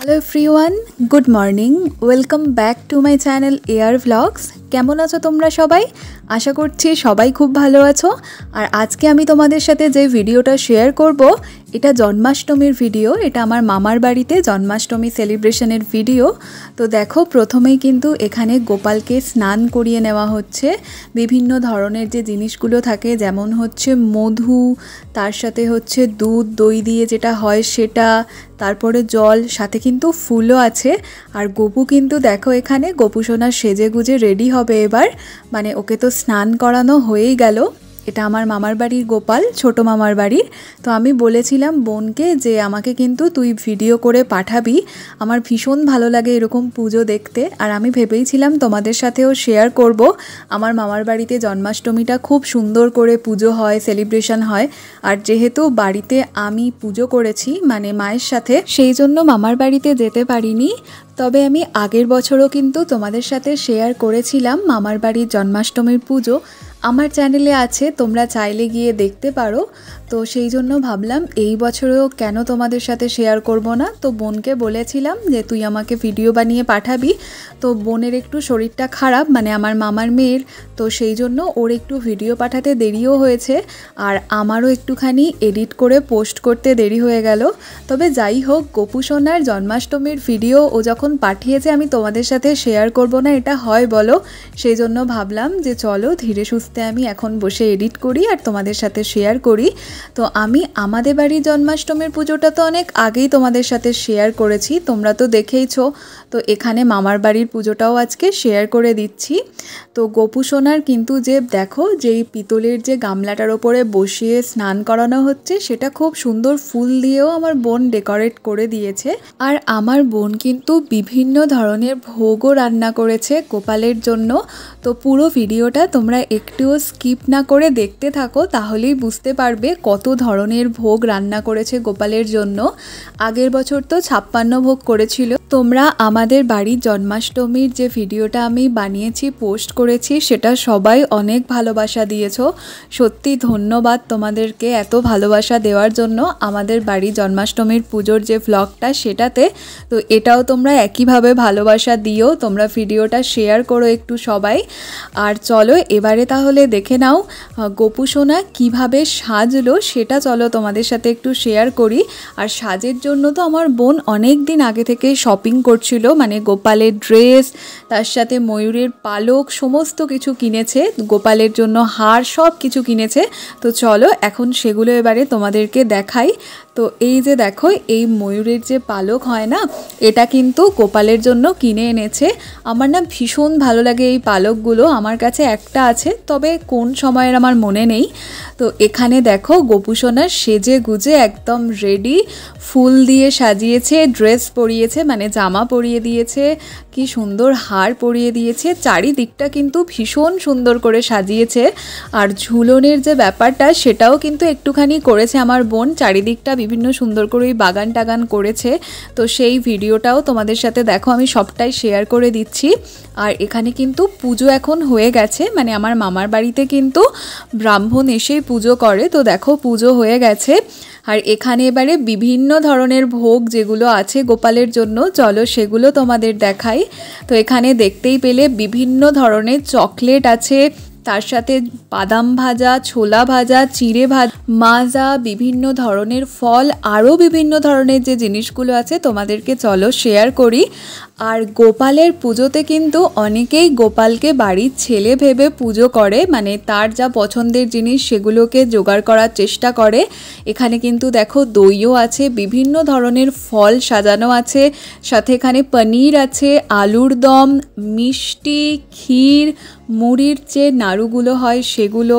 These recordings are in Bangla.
Hello everyone, good morning. Welcome back to my channel air vlogs. কেমন আছো তোমরা সবাই? আশা করছি সবাই খুব ভালো আছো। আর আজকে আমি তোমাদের সাথে যে ভিডিওটা শেয়ার করব, এটা জন্মাষ্টমীর ভিডিও। এটা আমার মামার বাড়িতে জন্মাষ্টমী সেলিব্রেশনের ভিডিও। তো দেখো, প্রথমেই কিন্তু এখানে গোপালকে স্নান করিয়ে নেওয়া হচ্ছে। বিভিন্ন ধরনের যে জিনিসগুলো থাকে, যেমন হচ্ছে মধু, তার সাথে হচ্ছে দুধ দই দিয়ে যেটা হয় সেটা, তারপরে জল, সাথে কিন্তু ফুলও আছে। আর গপু কিন্তু দেখো এখানে গোপুসোনা সেজে গুজে রেডি হবে এবার, মানে ওকে তো স্নান করানো হয়েই গেল। এটা আমার মামার বাড়ির গোপাল, ছোট মামার বাড়ির। তো আমি বলেছিলাম বোনকে যে আমাকে কিন্তু তুই ভিডিও করে পাঠাবি, আমার ভীষণ ভালো লাগে এরকম পুজো দেখতে। আর আমি ভেবেইছিলাম তোমাদের সাথেও শেয়ার করব। আমার মামার বাড়িতে জন্মাষ্টমীটা খুব সুন্দর করে পুজো হয়, সেলিব্রেশন হয়। আর যেহেতু বাড়িতে আমি পুজো করেছি মানে মায়ের সাথে, সেই জন্য মামার বাড়িতে যেতে পারিনি। তবে আমি আগের বছরও কিন্তু তোমাদের সাথে শেয়ার করেছিলাম মামার বাড়ির জন্মাষ্টমীর পুজো। আমার চ্যানেলে আছে, তোমরা চাইলে গিয়ে দেখতে পারো। তো সেই জন্য ভাবলাম এই বছরেও কেন তোমাদের সাথে শেয়ার করব না। তো বোনকে বলেছিলাম যে তুই আমাকে ভিডিও বানিয়ে পাঠাবি। তো বোনের একটু শরীরটা খারাপ, মানে আমার মামার মেয়ের, তো সেই জন্য ওর একটু ভিডিও পাঠাতে দেরিও হয়েছে। আর আমারও একটুখানি এডিট করে পোস্ট করতে দেরি হয়ে গেল। তবে যাই হোক, গোপুসোনার জন্মাষ্টমীর ভিডিও ও যখন পাঠিয়েছে, আমি তোমাদের সাথে শেয়ার করব না, এটা হয় বলো? সেই জন্য ভাবলাম যে চলো ধীরে সুস্থে আমি এখন বসে এডিট করি আর তোমাদের সাথে শেয়ার করি। তো আমি আমাদের বাড়ির জন্মাষ্টমীর পুজোটা তো অনেক আগেই তোমাদের সাথে শেয়ার করেছি, তোমরা তো দেখেইছো। তো এখানে মামার বাড়ির পুজোটাও আজকে শেয়ার করে দিচ্ছি। তো গোপুসোনার কিন্তু যে দেখো, যেই পিতলের যে গামলাটার ওপরে বসিয়ে স্নান করানো হচ্ছে, সেটা খুব সুন্দর ফুল দিয়েও আমার বোন ডেকোরেট করে দিয়েছে। আর আমার বোন কিন্তু বিভিন্ন ধরনের ভোগও রান্না করেছে গোপালের জন্য। তো পুরো ভিডিওটা তোমরা একটুও স্কিপ না করে দেখতে থাকো, তাহলেই বুঝতে পারবে কত ধরনের ভোগ রান্না করেছে গোপালের জন্য। আগের বছর তো 56 ভোগ করেছিল। তোমরা আমাদের বাড়ির জন্মাষ্টমীর যে ভিডিওটা আমি বানিয়েছি, পোস্ট করেছি, সেটা সবাই অনেক ভালোবাসা দিয়েছো। সত্যি ধন্যবাদ তোমাদেরকে এত ভালোবাসা দেওয়ার জন্য আমাদের বাড়ির জন্মাষ্টমীর পুজোর যে ভ্লগটা সেটাতে। তো এটাও তোমরা একইভাবে ভালোবাসা দিও, তোমরা ভিডিওটা শেয়ার করো একটু সবাই। আর চলো এবারে তাহলে দেখে নাও গোপুসোনা কিভাবে সাজলো, সেটা চলো তোমাদের সাথে একটু শেয়ার করি। আর সাজের জন্য তো আমার বোন অনেক দিন আগে থেকে শপিং করছিল, মানে গোপালের ড্রেস, তার সাথে ময়ূরের পালক, সমস্ত কিছু কিনেছে, গোপালের জন্য হার, সব কিছু কিনেছে। তো চলো এখন সেগুলো এবারে তোমাদেরকে দেখাই। তো এই যে দেখো, এই ময়ূরের যে পালক হয় না, এটা কিন্তু গোপালের জন্য কিনে এনেছে। আমার না ভীষণ ভালো লাগে এই পালকগুলো, আমার কাছে একটা আছে, তবে কোন সময়ের আমার মনে নেই। তো এখানে দেখো গোপুসোনা সেজে গুজে একদম রেডি, ফুল দিয়ে সাজিয়েছে, ড্রেস পরিয়েছে, মানে জামা পরিয়ে দিয়েছে, কি সুন্দর হার পরিয়ে দিয়েছে, চারিদিকটা কিন্তু ভীষণ সুন্দর করে সাজিয়েছে। আর ঝুলনের যে ব্যাপারটা, সেটাও কিন্তু একটুখানি করেছে আমার বোন, চারিদিকটা বিভিন্ন সুন্দর করে বাগান টাগান করেছে। তো সেই ভিডিওটাও তোমাদের সাথে দেখো, আমি সবটাই শেয়ার করে দিচ্ছি। আর এখানে কিন্তু পুজো এখন হয়ে গেছে, মানে আমার মামার বাড়িতে কিন্তু ব্রাহ্মণ এসেই পুজো করে। তো দেখো পুজো হয়ে গেছে। আর এখানে এবারে বিভিন্ন ধরনের ভোগ যেগুলো আছে গোপালের জন্য, চলো সেগুলো তোমাদের দেখাই। তো এখানে দেখতেই পেলে বিভিন্ন ধরনের চকলেট আছে, তার সাথে বাদাম ভাজা, ছোলা ভাজা, চিড়ে ভাজা, মাজা, বিভিন্ন ধরনের ফল, আরও বিভিন্ন ধরনের যে জিনিসগুলো আছে তোমাদেরকে চলো শেয়ার করি। আর গোপালের পুজোতে কিন্তু অনেকেই গোপালকে বাড়ির ছেলে ভেবে পুজো করে, মানে তার যা পছন্দের জিনিস সেগুলোকে জোগাড় করার চেষ্টা করে। এখানে কিন্তু দেখো দইও আছে, বিভিন্ন ধরনের ফল সাজানো আছে, সাথে এখানে পনির আছে, আলুর দম, মিষ্টি, ক্ষীর, মুড়ির যে নাড়ুগুলো হয় সেগুলো,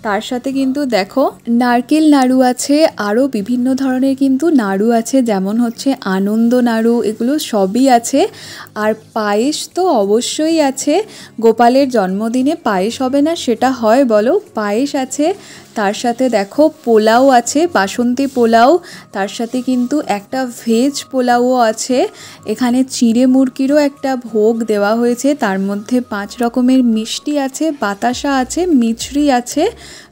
তার সাথে কিন্তু দেখো নারকেল নাড়ু আছে, আরও বিভিন্ন ধরনের কিন্তু নাড়ু আছে, যেমন হচ্ছে আনন্দ নাড়ু, এগুলো সবই আছে। আর পায়েস তো অবশ্যই আছে, গোপালের জন্মদিনে পায়েস হবে না সেটা হয় বলো? পায়েস আছে। তার সাথে দেখো পোলাও আছে, বাসন্তী পোলাও, তার সাথে কিন্তু একটা ভেজ পোলাওও আছে। এখানে চিড়ে মুরগিরও একটা ভোগ দেওয়া হয়েছে, তার মধ্যে 5 রকমের মিষ্টি আছে, বাতাসা আছে, মিছরি আছে।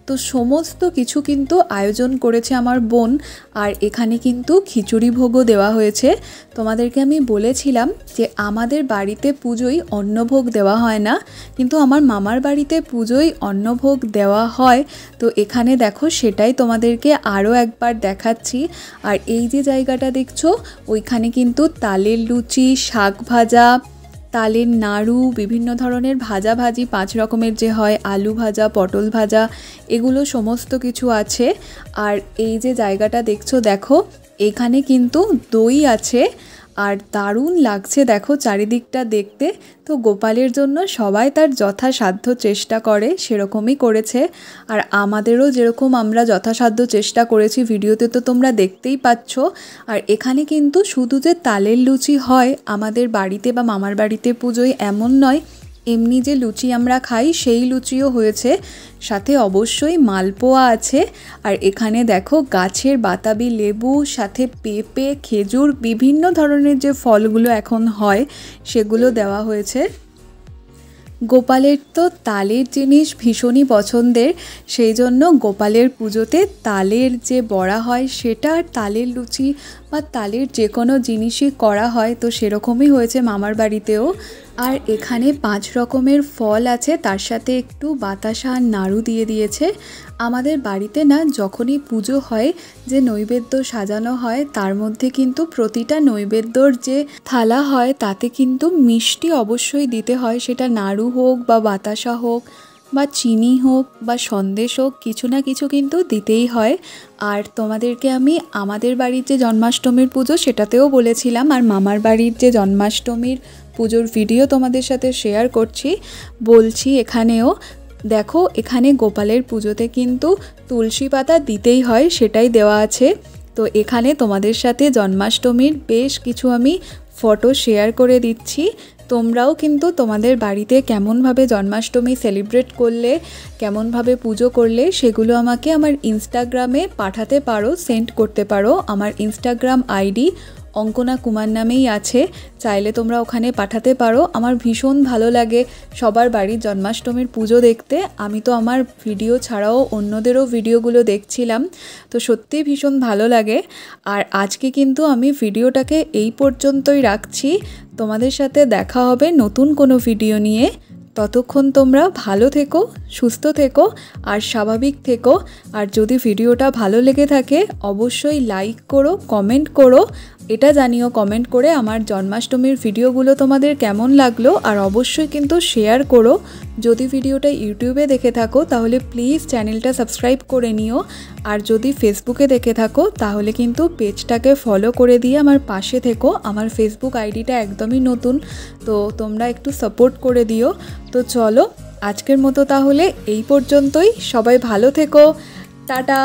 তো সমস্ত কিছু কিন্তু আয়োজন করেছে আমার বোন। আর এখানে কিন্তু খিচুড়ি ভোগও দেওয়া হয়েছে। তোমাদেরকে আমি বলেছিলাম যে আমাদের বাড়িতে পুজোয় অন্নভোগ দেওয়া হয় না, কিন্তু আমার মামার বাড়িতে পুজোয় অন্নভোগ দেওয়া হয়। তো এখানে দেখো সেটাই তোমাদেরকে আরও একবার দেখাচ্ছি। আর এই যে জায়গাটা দেখছো ওইখানে কিন্তু তালের লুচি, শাক ভাজা, তালের নাড়ু, বিভিন্ন ধরনের ভাজা ভাজি 5 রকমের যে হয়, আলু ভাজা, পটল ভাজা, এগুলো সমস্ত কিছু আছে। আর এই যে জায়গাটা দেখছো দেখো এখানে কিন্তু দই আছে আর দারুণ লাগছে দেখো চারিদিকটা দেখতে। তো গোপালের জন্য সবাই তার যথাসাধ্য চেষ্টা করে, সেরকমই করেছে। আর আমাদেরও যেরকম আমরা যথাসাধ্য চেষ্টা করেছি ভিডিওতে তো তোমরা দেখতেই পাচ্ছ। আর এখানে কিন্তু শুধু যে তালের লুচি হয় আমাদের বাড়িতে বা মামার বাড়িতে পুজোয় এমন নয়, এমনি যে লুচি আমরা খাই সেই লুচিও হয়েছে, সাথে অবশ্যই মালপোয়া আছে। আর এখানে দেখো গাছের বাতাবি লেবু, সাথে পেঁপে, খেজুর, বিভিন্ন ধরনের যে ফলগুলো এখন হয় সেগুলো দেওয়া হয়েছে। গোপালের তো তালের জিনিস ভীষণই পছন্দের, সেই জন্য গোপালের পুজোতে তালের যে বড়া হয় সেটা আর তালের লুচি বা তালের যে কোনো জিনিসই করা হয়। তো সেরকমই হয়েছে মামার বাড়িতেও। আর এখানে 5 রকমের ফল আছে, তার সাথে একটু বাতাসা আর নাড়ু দিয়ে দিয়েছে। আমাদের বাড়িতে না যখনই পুজো হয় যে নৈবেদ্য সাজানো হয় তার মধ্যে কিন্তু প্রতিটা নৈবেদ্যর যে থালা হয় তাতে কিন্তু মিষ্টি অবশ্যই দিতে হয়, সেটা নাড়ু হোক বা বাতাসা হোক বা চিনি হোক বা সন্দেশ হোক, কিছু না কিছু কিন্তু দিতেই হয়। আর তোমাদেরকে আমি আমাদের বাড়ির যে জন্মাষ্টমীর পুজো সেটাতেও বলেছিলাম, আর মামার বাড়ির যে জন্মাষ্টমীর পুজোর ভিডিও তোমাদের সাথে শেয়ার করছি, বলছি এখানেও। দেখো এখানে গোপালের পুজোতে কিন্তু তুলসী পাতা দিতেই হয়, সেটাই দেওয়া আছে। তো এখানে তোমাদের সাথে জন্মাষ্টমীর বেশ কিছু আমি ফটো শেয়ার করে দিচ্ছি। তোমরাও কিন্তু তোমাদের বাড়িতে কেমনভাবে জন্মাষ্টমী সেলিব্রেট করলে, কেমনভাবে পুজো করলে, সেগুলো আমাকে আমার ইনস্টাগ্রামে পাঠাতে পারো, সেন্ড করতে পারো। আমার ইনস্টাগ্রাম আইডি অঙ্কনা কুমার নামেই আছে, চাইলে তোমরা ওখানে পাঠাতে পারো। আমার ভীষণ ভালো লাগে সবার বাড়ির জন্মাষ্টমীর পুজো দেখতে। আমি তো আমার ভিডিও ছাড়াও অন্যদেরও ভিডিওগুলো দেখছিলাম, তো সত্যিই ভীষণ ভালো লাগে। আর আজকে কিন্তু আমি ভিডিওটাকে এই পর্যন্তই রাখছি। তোমাদের সাথে দেখা হবে নতুন কোনো ভিডিও নিয়ে। ততক্ষণ তোমরা ভালো থেকো, সুস্থ থেকো আর স্বাভাবিক থেকো। আর যদি ভিডিওটা ভালো লেগে থাকে অবশ্যই লাইক করো, কমেন্ট করো, এটা জানিও কমেন্ট করে আমার জন্মাষ্টমীর ভিডিওগুলো তোমাদের কেমন লাগলো। আর অবশ্যই কিন্তু শেয়ার করো। যদি ভিডিওটা ইউটিউবে দেখে থাকো তাহলে প্লিজ চ্যানেলটা সাবস্ক্রাইব করে নিও। আর যদি ফেসবুকে দেখে থাকো তাহলে কিন্তু পেজটাকে ফলো করে দিয়ে আমার পাশে থেকো। আমার ফেসবুক আইডিটা একদমই নতুন, তো তোমরা একটু সাপোর্ট করে দিও। তো চলো আজকের মতো তাহলে এই পর্যন্তই। সবাই ভালো থেকো, টাটা।